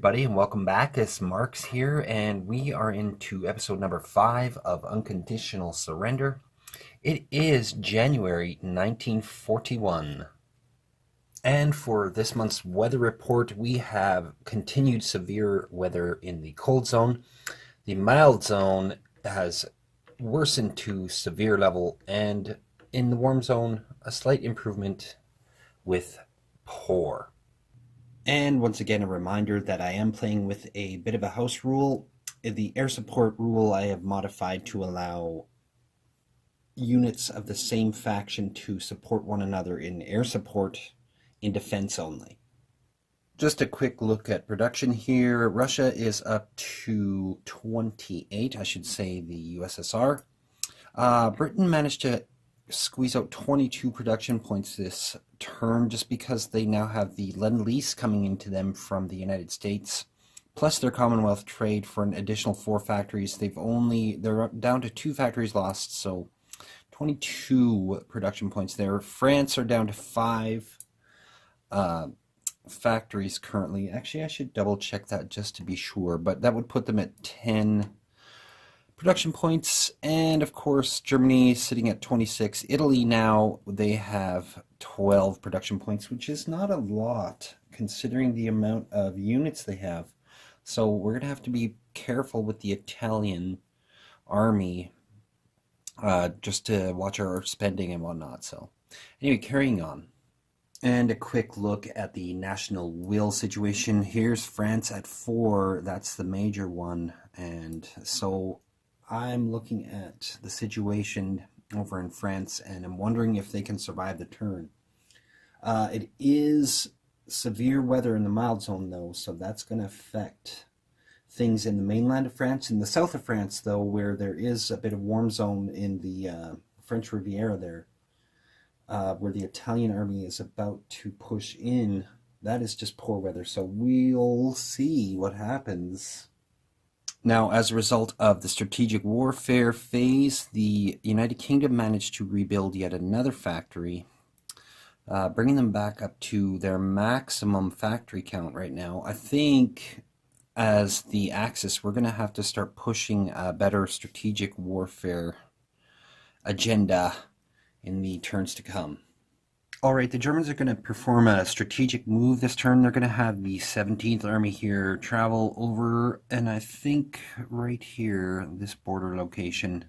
everybody, and welcome back. It's Marks here, and we are into episode number 5 of Unconditional Surrender. It is January 1941. And for this month's weather report, we have continued severe weather in the cold zone. The mild zone has worsened to severe level, and in the warm zone, a slight improvement with poor. And once again, a reminder that I am playing with a bit of a house rule. The air support rule I have modified to allow units of the same faction to support one another in air support in defense only. Just a quick look at production here. Russia is up to 28, I should say the USSR. Britain managed to squeeze out 22 production points this term just because they now have the Lend-Lease coming into them from the United States, plus their Commonwealth trade for an additional 4 factories. They're down to 2 factories lost, so 22 production points there. France are down to 5 factories currently. Actually, I should double check that just to be sure, but that would put them at 10 production points. And of course, Germany sitting at 26. Italy now, they have 12 production points, which is not a lot considering the amount of units they have. So we're going to have to be careful with the Italian army just to watch our spending and whatnot. So anyway, carrying on. And a quick look at the national will situation. Here's France at 4. That's the major one. And so I'm looking at the situation over in France, and I'm wondering if they can survive the turn. It is severe weather in the mild zone, though, so that's going to affect things in the mainland of France. In the south of France, though, where there is a bit of warm zone in the French Riviera there, where the Italian army is about to push in, that is just poor weather, so we'll see what happens. Now, as a result of the strategic warfare phase, the United Kingdom managed to rebuild yet another factory, bringing them back up to their maximum factory count right now. I think as the Axis, we're going to have to start pushing a better strategic warfare agenda in the turns to come. Alright, the Germans are going to perform a strategic move this turn. They're going to have the 17th Army here travel over, and I think right here, this border location,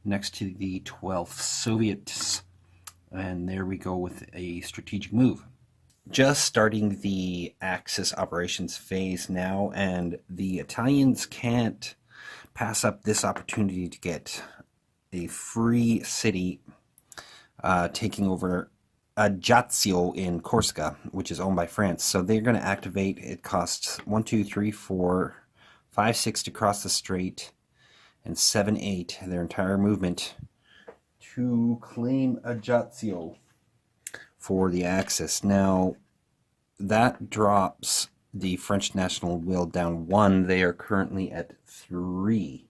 next to the 12th Soviets. And there we go with a strategic move. Just starting the Axis operations phase now, and the Italians can't pass up this opportunity to get a free city taking over Ajaccio in Corsica, which is owned by France. So they're going to activate. It costs 1, 2, 3, 4, 5, 6 to cross the strait, and 7, 8, their entire movement, to claim Ajaccio for the Axis. Now, that drops the French national will down 1. They are currently at 3.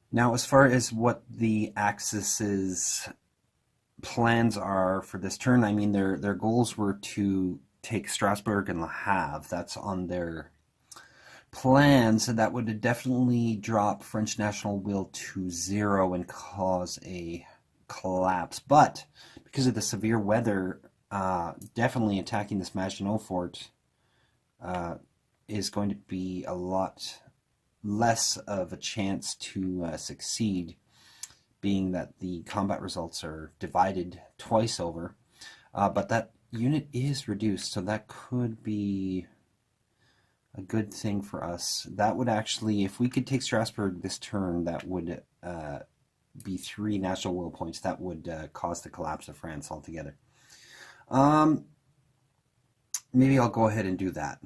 Now, as far as what the Axis's plans are for this turn, I mean, their goals were to take Strasbourg and Le Havre. That's on their plans, and that would definitely drop French national will to 0 and cause a collapse. But because of the severe weather, definitely attacking this Maginot Fort is going to be a lot less of a chance to succeed, being that the combat results are divided twice over. But that unit is reduced, so that could be a good thing for us. That would actually, if we could take Strasbourg this turn, that would be 3 national will points. That would cause the collapse of France altogether. Maybe I'll go ahead and do that.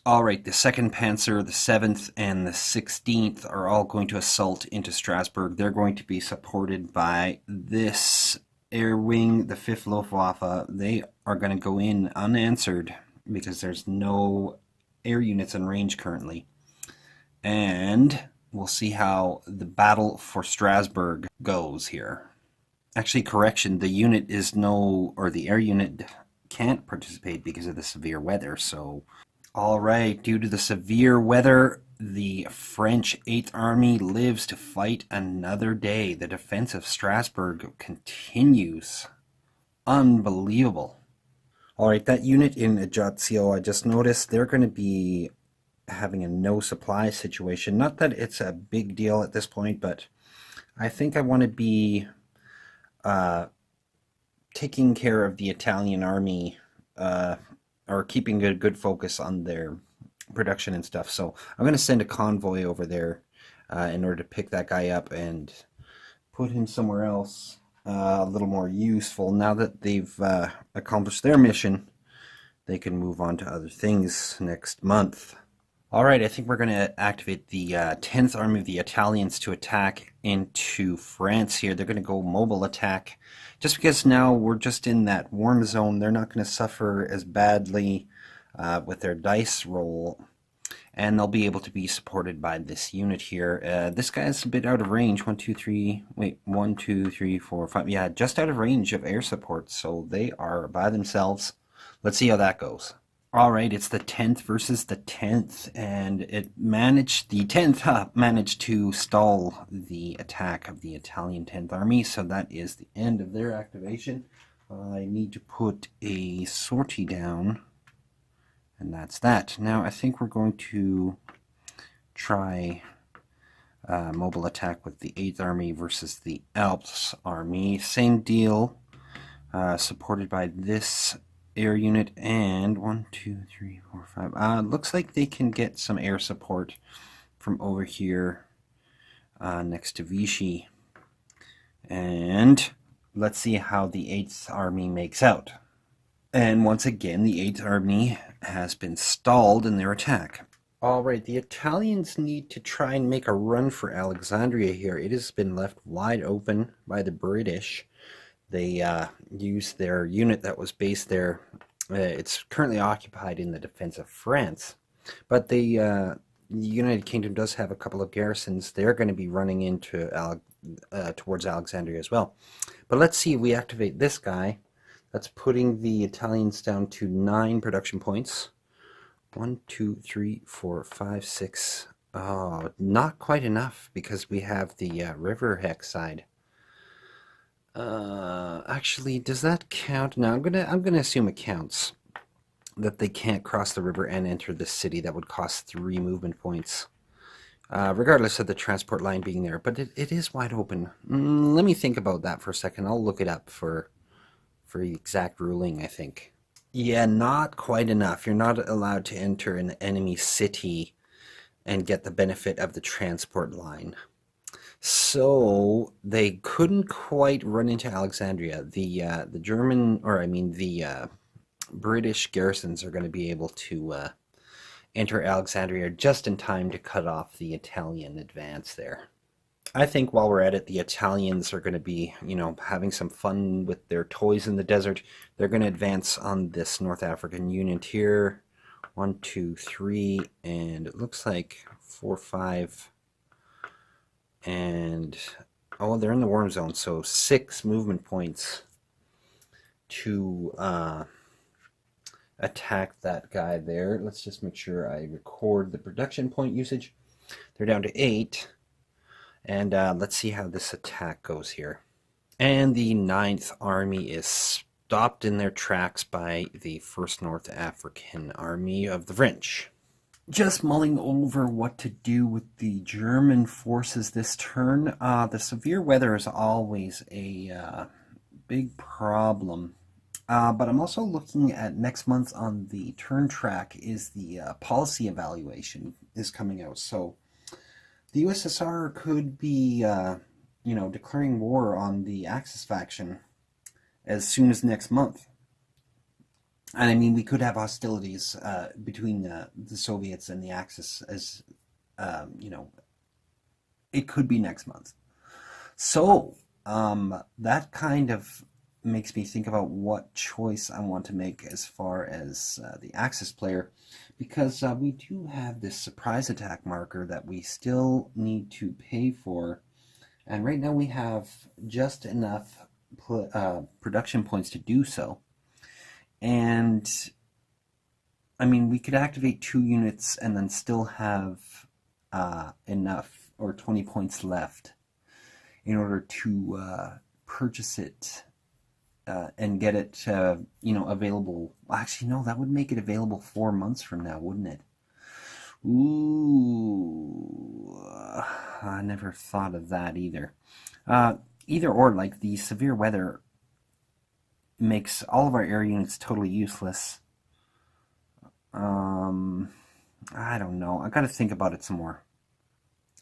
Alright, the 2nd Panzer, the 7th, and the 16th are all going to assault into Strasbourg. They're going to be supported by this air wing, the 5th Luftwaffe. They are going to go in unanswered because there's no air units in range currently. And we'll see how the battle for Strasbourg goes here. Actually, correction, the unit is the air unit can't participate because of the severe weather, so All right, due to the severe weather, the French 8th Army lives to fight another day. The defense of Strasbourg continues. Unbelievable. All right, that unit in Ajaccio, I just noticed they're going to be having a no supply situation. Not that it's a big deal at this point, but I think I want to be taking care of the Italian army, or keeping a good focus on their production and stuff. So I'm going to send a convoy over there in order to pick that guy up and put him somewhere else a little more useful. Now that they've accomplished their mission, they can move on to other things next month. All right, I think we're going to activate the 10th Army of the Italians to attack into France here. They're going to go mobile attack. Just because now we're just in that warm zone, they're not going to suffer as badly with their dice roll. And they'll be able to be supported by this unit here. This guy's a bit out of range. 1, 2, 3, wait, 1, 2, 3, 4, 5. Yeah, just out of range of air support. So they are by themselves. Let's see how that goes. All right, it's the 10th versus the 10th, and the 10th managed to stall the attack of the Italian 10th Army, so that is the end of their activation. I need to put a sortie down, and that's that. Now I think we're going to try mobile attack with the 8th Army versus the Alps Army. Same deal, supported by this air unit, and 1, 2, 3, 4, 5. Looks like they can get some air support from over here next to Vichy. And let's see how the 8th Army makes out. And once again, the 8th Army has been stalled in their attack. All right, the Italians need to try and make a run for Alexandria here. It has been left wide open by the British. They used their unit that was based there. It's currently occupied in the defense of France. But the United Kingdom does have a couple of garrisons. They're going to be running into towards Alexandria as well. But let's see if we activate this guy. That's putting the Italians down to 9 production points. 1, 2, 3, 4, 5, 6. Oh, not quite enough because we have the river hex side. Actually, does that count? No, I'm gonna assume it counts. That they can't cross the river and enter the city. That would cost 3 movement points. Regardless of the transport line being there. But it is wide open. Let me think about that for a second. I'll look it up for the exact ruling, I think. Yeah, not quite enough. You're not allowed to enter an enemy city and get the benefit of the transport line. So they couldn't quite run into Alexandria. The German, or I mean the British garrisons are going to be able to enter Alexandria just in time to cut off the Italian advance there. I think while we're at it, the Italians are going to be, having some fun with their toys in the desert. They're going to advance on this North African unit here. 1, 2, 3, and it looks like 4, 5. And, oh, they're in the warm zone, so 6 movement points to attack that guy there. Let's just make sure I record the production point usage. They're down to 8. And let's see how this attack goes here. And the 9th Army is stopped in their tracks by the 1st North African Army of the French. Just mulling over what to do with the German forces this turn. The severe weather is always a big problem. But I'm also looking at next month on the turn track is the policy evaluation is coming out. So the USSR could be, declaring war on the Axis faction as soon as next month. And I mean, we could have hostilities between the Soviets and the Axis as, it could be next month. So that kind of makes me think about what choice I want to make as far as the Axis player, because we do have this surprise attack marker that we still need to pay for. And right now we have just enough production points to do so. And I mean, we could activate 2 units and then still have enough or 20 points left in order to purchase it and get it, available. Actually, no, that would make it available 4 months from now, wouldn't it? Ooh, I never thought of that either. Either or, like the severe weather makes all of our air units totally useless. I don't know. I got to think about it some more.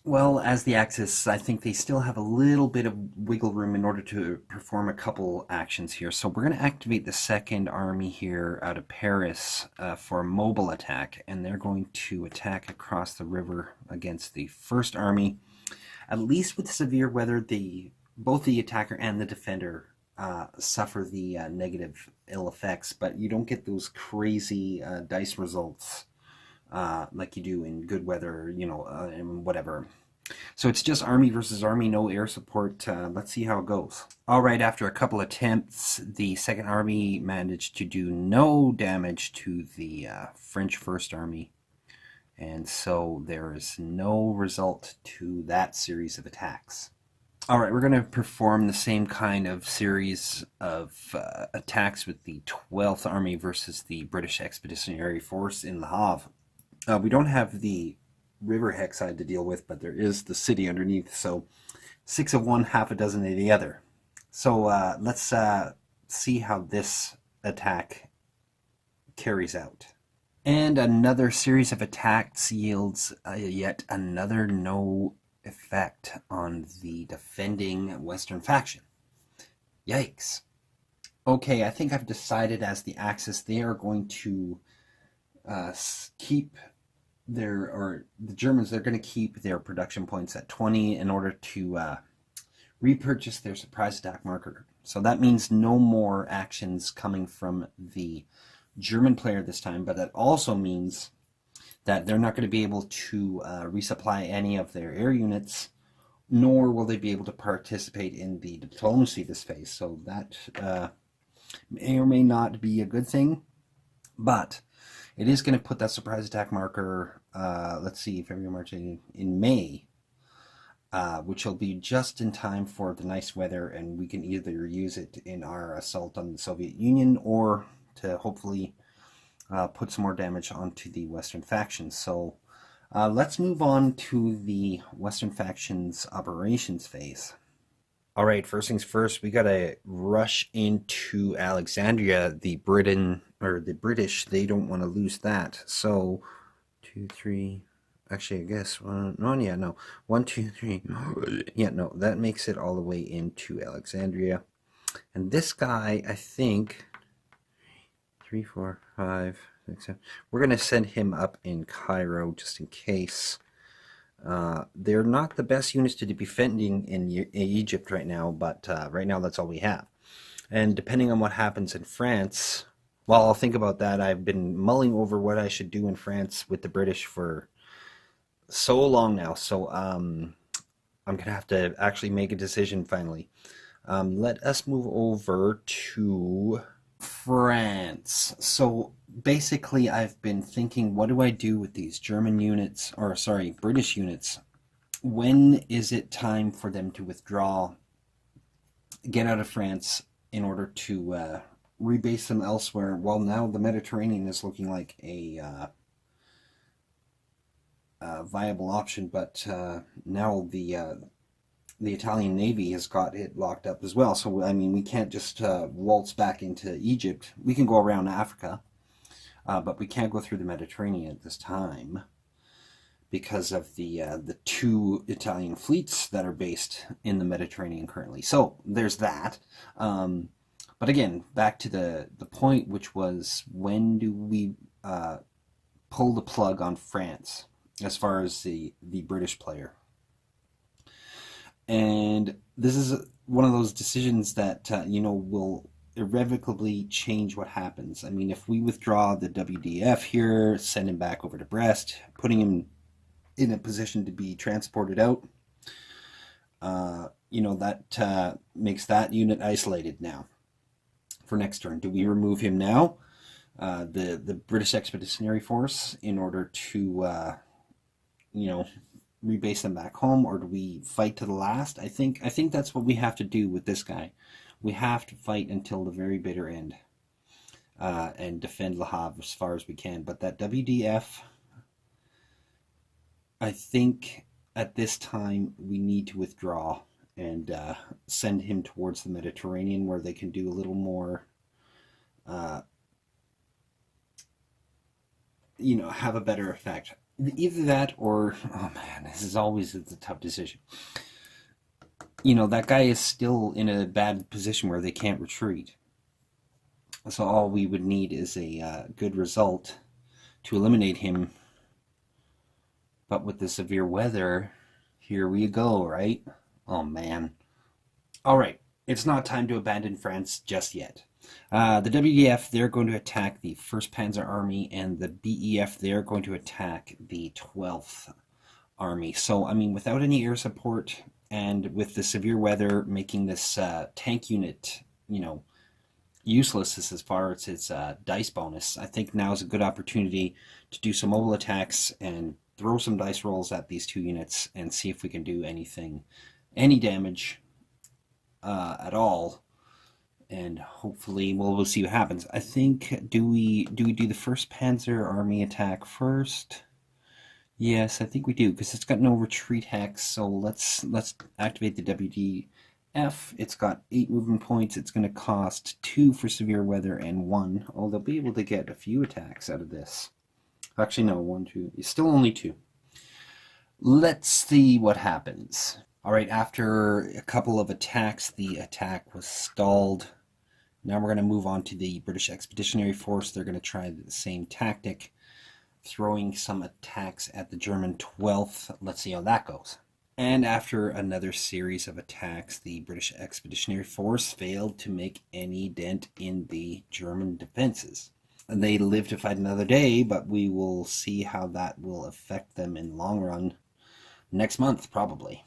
Well, as the Axis, I think they still have a little bit of wiggle room in order to perform a couple actions here. So we're going to activate the second army here out of Paris for a mobile attack, and they're going to attack across the river against the first army. At least with severe weather, both the attacker and the defender suffer the negative ill effects, but you don't get those crazy dice results like you do in good weather, and whatever. So it's just army versus army, no air support. Let's see how it goes. All right, after a couple attempts, the second army managed to do no damage to the French first army. And so there is no result to that series of attacks. All right, we're going to perform the same kind of series of attacks with the 12th Army versus the British Expeditionary Force in Le Havre. We don't have the river hexide to deal with, but there is the city underneath, so 6 of one, half a dozen of the other. So let's see how this attack carries out. And another series of attacks yields yet another no effect on the defending Western faction. Yikes. Okay, I think I've decided as the Axis they are going to keep the Germans, they're going to keep their production points at 20 in order to repurchase their surprise attack marker. So that means no more actions coming from the German player this time, but that also means that they're not going to be able to resupply any of their air units, nor will they be able to participate in the diplomacy this phase. So that may or may not be a good thing, but it is going to put that surprise attack marker, let's see, February, March, in May, which will be just in time for the nice weather, and we can either use it in our assault on the Soviet Union or to hopefully put some more damage onto the Western factions. So let's move on to the Western factions operations phase. All right, first things first, we got to rush into Alexandria. The British, they don't want to lose that. So 2, 3, actually, I guess, 1, 2, 3. Yeah, no, that makes it all the way into Alexandria. And this guy, I think, 3, 4, 5, 6, 7. We're going to send him up in Cairo just in case. They're not the best units to be defending in Egypt right now, but right now that's all we have. And depending on what happens in France, well, I'll think about that. I've been mulling over what I should do in France with the British for so long now. So I'm going to have to actually make a decision finally. Let us move over to France. So basically I've been thinking, what do I do with these British units? When is it time for them to withdraw, get out of France in order to rebase them elsewhere? Well, now the Mediterranean is looking like a viable option, but now the Italian Navy has got it locked up as well. So, I mean, we can't just waltz back into Egypt. We can go around Africa, but we can't go through the Mediterranean at this time because of the 2 Italian fleets that are based in the Mediterranean currently. So there's that. But again, back to the point, which was, when do we pull the plug on France as far as the British player? And this is one of those decisions that, will irrevocably change what happens. I mean, if we withdraw the WDF here, send him back over to Brest, putting him in a position to be transported out, that makes that unit isolated now for next turn. Do we remove him now? the British Expeditionary Force in order to rebase them back home, or do we fight to the last? I think that's what we have to do with this guy. We have to fight until the very bitter end, and defend Le Havre as far as we can. But that WDF, I think at this time we need to withdraw and send him towards the Mediterranean, where they can do a little more, have a better effect. Either that or, oh man, this is always a tough decision. That guy is still in a bad position where they can't retreat. So all we would need is a good result to eliminate him. But with the severe weather, here we go, right? Oh man. All right, it's not time to abandon France just yet. The WDF, they're going to attack the 1st Panzer Army, and the BEF, they're going to attack the 12th Army. So, I mean, without any air support and with the severe weather making this tank unit, useless as far as its dice bonus, I think now is a good opportunity to do some mobile attacks and throw some dice rolls at these 2 units and see if we can do any damage at all. And hopefully, we'll see what happens. I think, do we do the 1st Panzer Army attack first? Yes, I think we do, because it's got no retreat hex. So let's activate the WDF. It's got 8 movement points. It's going to cost 2 for severe weather and 1. Oh, they'll be able to get a few attacks out of this. Actually, no, 1, 2. It's still only 2. Let's see what happens. All right, after a couple of attacks, the attack was stalled. Now we're going to move on to the British Expeditionary Force. They're going to try the same tactic, throwing some attacks at the German 12th. Let's see how that goes. And after another series of attacks, the British Expeditionary Force failed to make any dent in the German defenses. And they live to fight another day, but we will see how that will affect them in the long run next month, probably.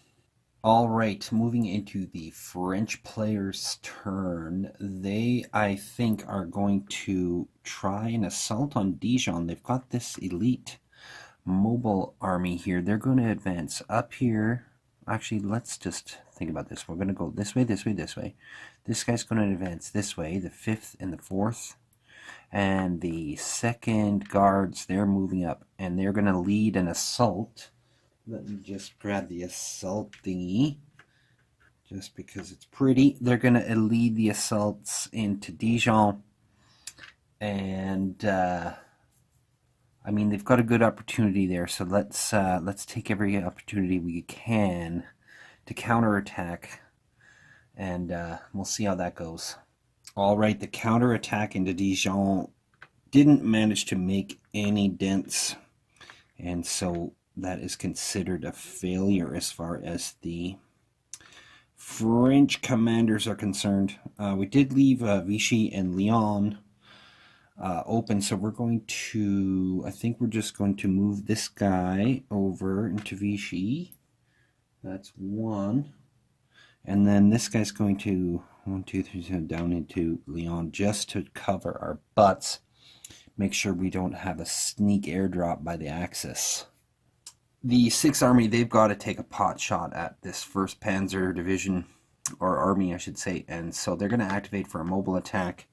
All right, moving into the French players' turn. They, I think, are going to try an assault on Dijon. They've got this elite mobile army here. They're going to advance up here. Actually, let's just think about this. We're going to go this way, this way, this way. This guy's going to advance this way, the 5th and the 4th. And the 2nd guards, they're moving up, and they're going to lead an assault. Let me just grab the assault thingy, just because it's pretty. They're going to lead the assaults into Dijon, and I mean, they've got a good opportunity there. So let's take every opportunity we can to counterattack, and we'll see how that goes. All right, the counterattack into Dijon didn't manage to make any dents, and so that is considered a failure as far as the French commanders are concerned. We did leave Vichy and Lyon open, so we're going to, I think we're just going to move this guy over into Vichy. That's 1. And then this guy's going to 1, 2, 3, 7, down into Lyon just to cover our butts. Make sure we don't have a sneak airdrop by the Axis. The 6th Army, they've got to take a pot shot at this 1st Panzer Division, or Army, I should say, and so they're going to activate for a mobile attack.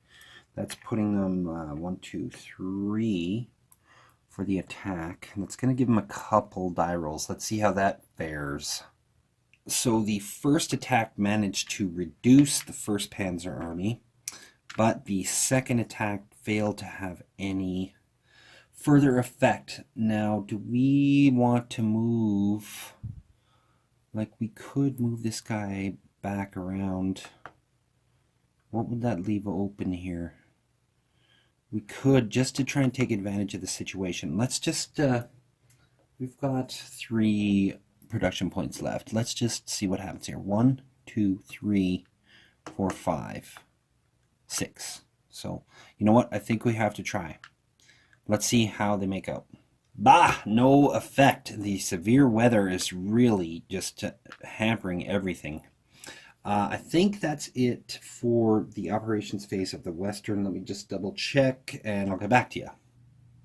That's putting them 1, 2, 3 for the attack. That's going to give them a couple die rolls. Let's see how that fares. So the first attack managed to reduce the 1st Panzer Army, but the 2nd attack failed to have any further effect. Now, do we want to move? Like, we could move this guy back around. What would that leave open here? We could, just to try and take advantage of the situation. Let's just, we've got 3 production points left. Let's just see what happens here. 1, 2, 3, 4, 5, 6. So, you know what? I think we have to try. Let's see how they make out. Bah! No effect. The severe weather is really just hampering everything. I think that's it for the operations phase of the Western. Let me just double check and I'll get back to you.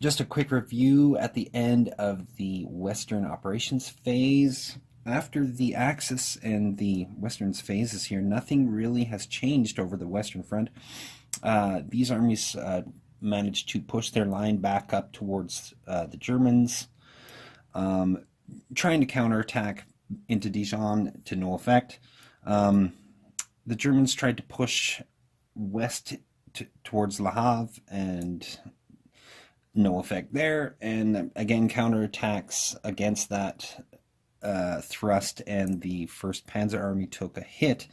Just a quick review at the end of the Western operations phase. After the Axis and the Western's phases here, nothing really has changed over the Western front. These armies managed to push their line back up towards the Germans, trying to counterattack into Dijon to no effect. The Germans tried to push west towards Le Havre, and no effect there. And again, counterattacks against that thrust, and the 1st Panzer Army took a hit.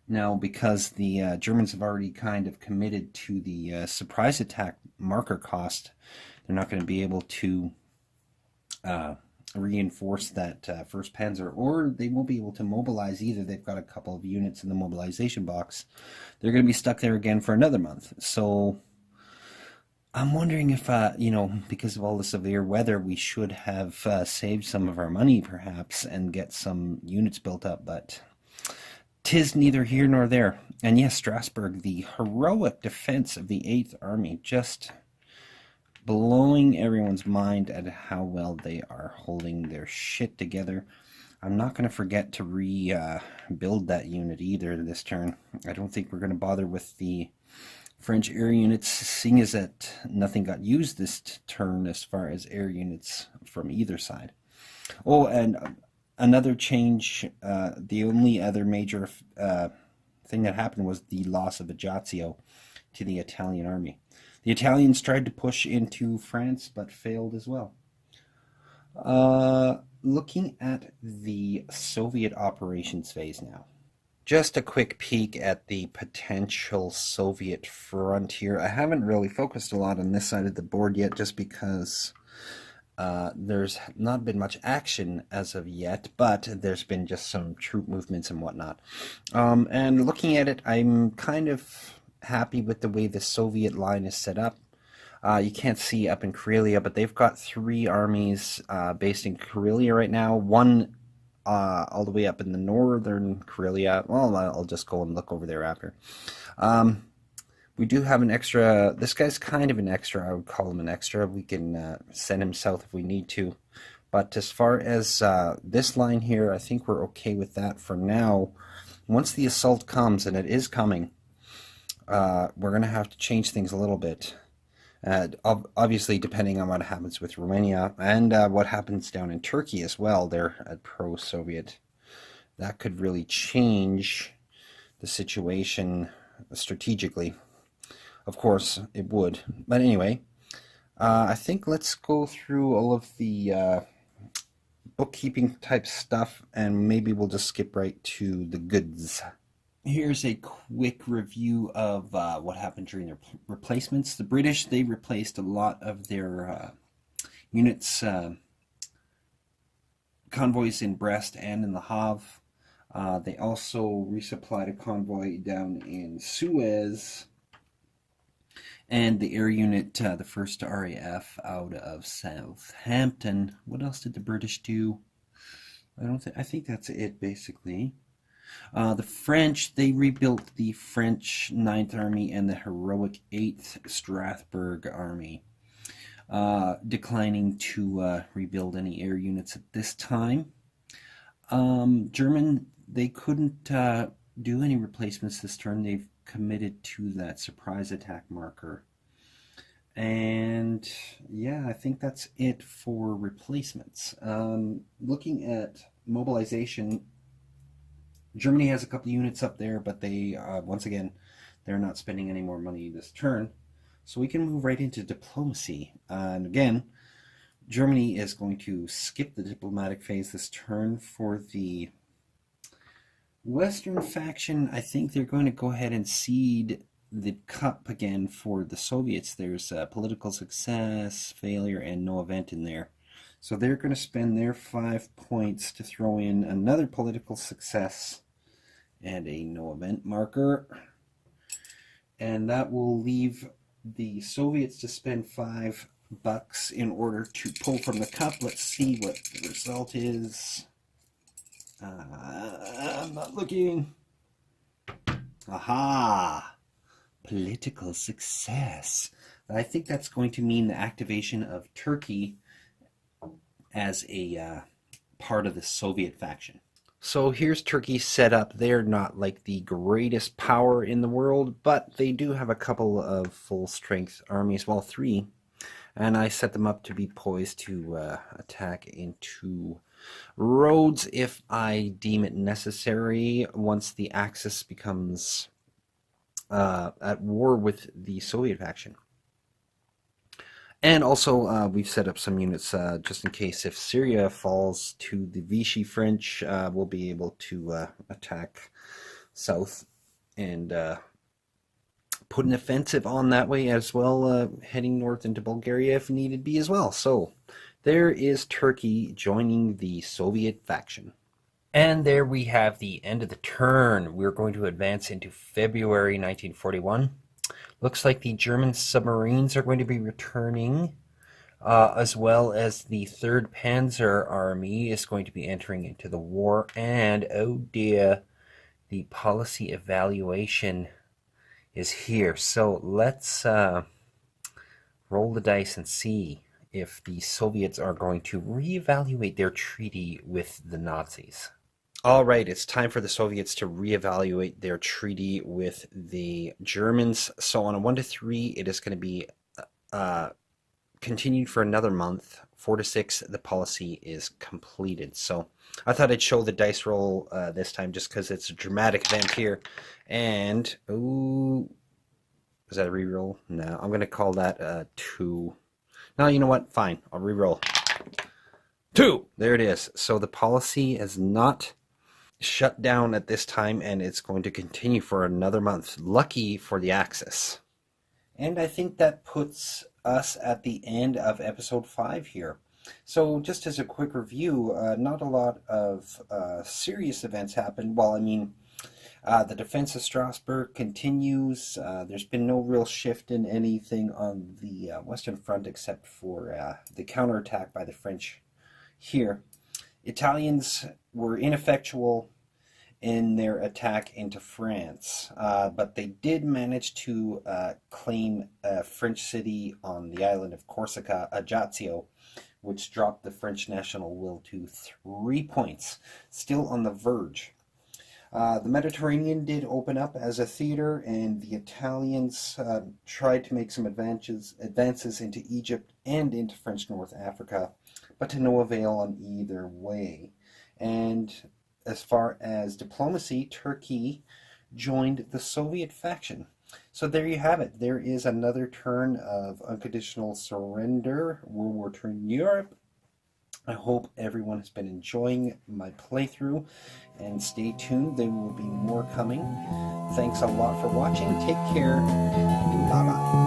Now, because the Germans have already kind of committed to the surprise attack marker cost, they're not going to be able to reinforce that 1st Panzer, or they won't be able to mobilize either. They've got a couple of units in the mobilization box. They're going to be stuck there again for another month. So I'm wondering if, because of all the severe weather, we should have saved some of our money, perhaps, and get some units built up, but 'tis neither here nor there. And yes, Strasbourg, the heroic defense of the 8th Army, just blowing everyone's mind at how well they are holding their shit together. I'm not going to forget to rebuild that unit either this turn. I don't think we're going to bother with the French air units, seeing as that nothing got used this turn as far as air units from either side. Oh, and another change, the only other major thing that happened was the loss of Ajaccio to the Italian army. The Italians tried to push into France, but failed as well. Looking at the Soviet operations phase now. Just a quick peek at the potential Soviet front here. I haven't really focused a lot on this side of the board yet, just because there's not been much action as of yet, but there's been just some troop movements and whatnot. And looking at it, I'm kind of happy with the way the Soviet line is set up. You can't see up in Karelia, but they've got 3 armies based in Karelia right now. One all the way up in the northern Karelia. Well, I'll just go and look over there after. We do have an extra. This guy's kind of an extra. I would call him an extra. We can send him south if we need to. But as far as this line here, I think we're okay with that for now. Once the assault comes, and it is coming, we're going to have to change things a little bit. Obviously, depending on what happens with Romania and what happens down in Turkey as well, they're pro-Soviet. That could really change the situation strategically. Of course, it would. But anyway, I think let's go through all of the bookkeeping type stuff, and maybe we'll just skip right to the goods. Here's a quick review of what happened during their replacements. The British, they replaced a lot of their units, convoys in Brest and in the Havre. They also resupplied a convoy down in Suez, and the air unit, the 1st RAF out of Southampton. What else did the British do? I think that's it, basically. The French, they rebuilt the French 9th Army and the heroic 8th Strasbourg Army, declining to rebuild any air units at this time. German, they couldn't do any replacements this turn. They've committed to that surprise attack marker. And yeah, I think that's it for replacements. Looking at mobilization, Germany has a couple units up there, but they, once again, they're not spending any more money this turn. So we can move right into diplomacy. And again, Germany is going to skip the diplomatic phase this turn. For the Western faction, I think they're going to go ahead and cede the cup again for the Soviets. There's political success, failure, and no event in there. So they're going to spend their 5 points to throw in another political success and a no event marker. And that will leave the Soviets to spend $5 in order to pull from the cup. Let's see what the result is. I'm not looking. Aha! Political success. I think that's going to mean the activation of Turkey as a part of the Soviet faction. So here's Turkey set up. They're not like the greatest power in the world, but they do have a couple of full-strength armies, well, 3. And I set them up to be poised to attack into roads if I deem it necessary once the Axis becomes at war with the Soviet faction. And also, we've set up some units just in case if Syria falls to the Vichy French, we'll be able to attack south and put an offensive on that way as well, heading north into Bulgaria if needed be as well. So there is Turkey joining the Soviet faction. And there we have the end of the turn. We're going to advance into February 1941. Looks like the German submarines are going to be returning, as well as the 3rd Panzer Army is going to be entering into the war. And, oh dear, the policy evaluation is here. So let's roll the dice and see if the Soviets are going to reevaluate their treaty with the Nazis. All right, it's time for the Soviets to reevaluate their treaty with the Germans. So on a 1 to 3, it is going to be continued for another month. 4 to 6, the policy is completed. So I thought I'd show the dice roll this time just because it's a dramatic event here. And, ooh, is that a reroll? No, I'm going to call that a 2. No, you know what? Fine, I'll reroll. 2! There it is. So the policy is not shut down at this time, and it's going to continue for another month. Lucky for the Axis. And I think that puts us at the end of episode 5 here. So just as a quick review, not a lot of serious events happened. Well, I mean, the defense of Strasbourg continues. There's been no real shift in anything on the Western Front except for the counterattack by the French here. Italians were ineffectual in their attack into France, but they did manage to claim a French city on the island of Corsica, Ajaccio, which dropped the French national will to 3 points, still on the verge. The Mediterranean did open up as a theater, and the Italians tried to make some advances into Egypt and into French North Africa, but to no avail on either way. And as far as diplomacy, Turkey joined the Soviet faction. So there you have it. There is another turn of Unconditional Surrender, World War II in Europe. I hope everyone has been enjoying my playthrough, and stay tuned. There will be more coming. Thanks a lot for watching. Take care. Bye-bye.